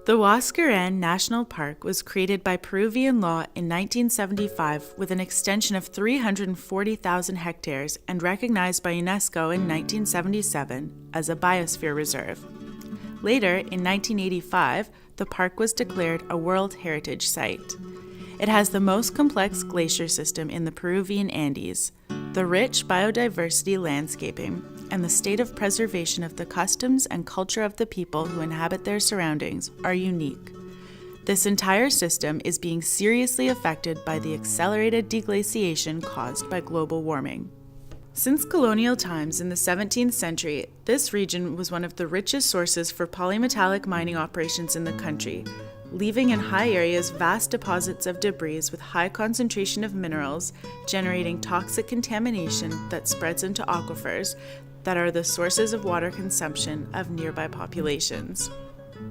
The Huascaran National Park was created by Peruvian law in 1975 with an extension of 340,000 hectares and recognized by UNESCO in 1977 as a biosphere reserve. Later, in 1985, the park was declared a World Heritage Site. It has the most complex glacier system in the Peruvian Andes, the rich biodiversity landscaping, and the state of preservation of the customs and culture of the people who inhabit their surroundings are unique. This entire system is being seriously affected by the accelerated deglaciation caused by global warming. Since colonial times in the 17th century, this region was one of the richest sources for polymetallic mining operations in the country, leaving in high areas vast deposits of debris with high concentration of minerals, generating toxic contamination that spreads into aquifers that are the sources of water consumption of nearby populations.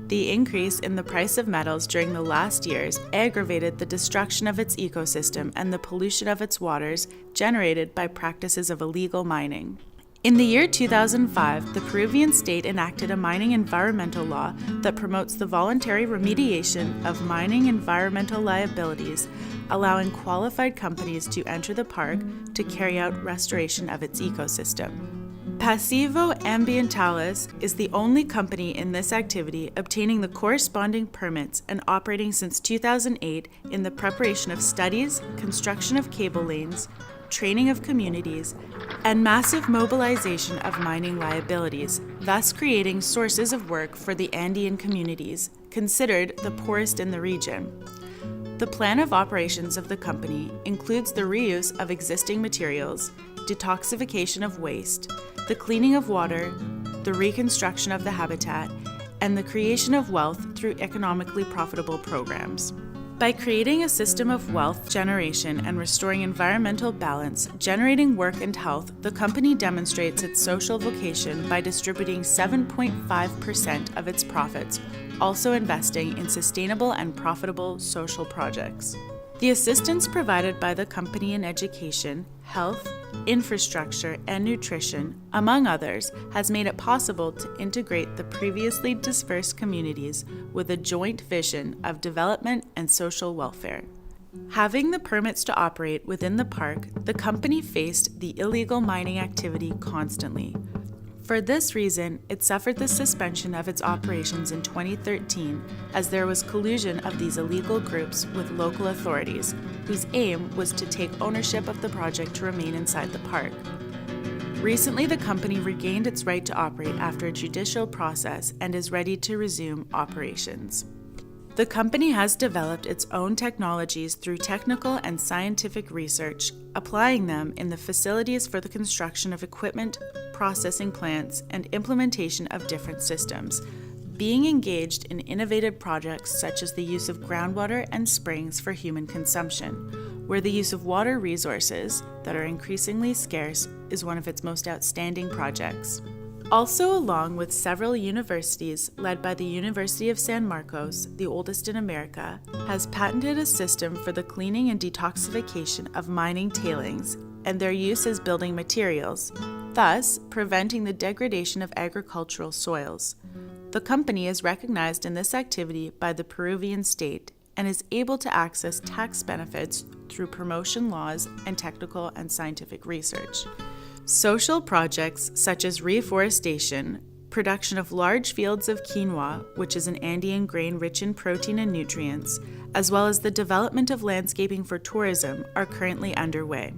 The increase in the price of metals during the last years aggravated the destruction of its ecosystem and the pollution of its waters generated by practices of illegal mining. In the year 2005, the Peruvian state enacted a mining environmental law that promotes the voluntary remediation of mining environmental liabilities, allowing qualified companies to enter the park to carry out restoration of its ecosystem. Pasivos Ambientales is the only company in this activity obtaining the corresponding permits and operating since 2008 in the preparation of studies, construction of cable lanes, training of communities, and massive mobilization of mining liabilities, thus creating sources of work for the Andean communities, considered the poorest in the region. The plan of operations of the company includes the reuse of existing materials, detoxification of waste, the cleaning of water, the reconstruction of the habitat, and the creation of wealth through economically profitable programs. By creating a system of wealth generation and restoring environmental balance, generating work and health, the company demonstrates its social vocation by distributing 7.5% of its profits, also investing in sustainable and profitable social projects. The assistance provided by the company in education, health, infrastructure, and nutrition, among others, has made it possible to integrate the previously dispersed communities with a joint vision of development and social welfare. Having the permits to operate within the park, the company faced the illegal mining activity constantly. For this reason, it suffered the suspension of its operations in 2013 as there was collusion of these illegal groups with local authorities, whose aim was to take ownership of the project to remain inside the park. Recently, the company regained its right to operate after a judicial process and is ready to resume operations. The company has developed its own technologies through technical and scientific research, applying them in the facilities for the construction of equipment, processing plants, and implementation of different systems, being engaged in innovative projects such as the use of groundwater and springs for human consumption, where the use of water resources that are increasingly scarce is one of its most outstanding projects. Also, along with several universities led by the University of San Marcos, the oldest in America, has patented a system for the cleaning and detoxification of mining tailings and their use as building materials, thus preventing the degradation of agricultural soils. The company is recognized in this activity by the Peruvian state and is able to access tax benefits through promotion laws and technical and scientific research. Social projects such as reforestation, production of large fields of quinoa, which is an Andean grain rich in protein and nutrients, as well as the development of landscaping for tourism are currently underway.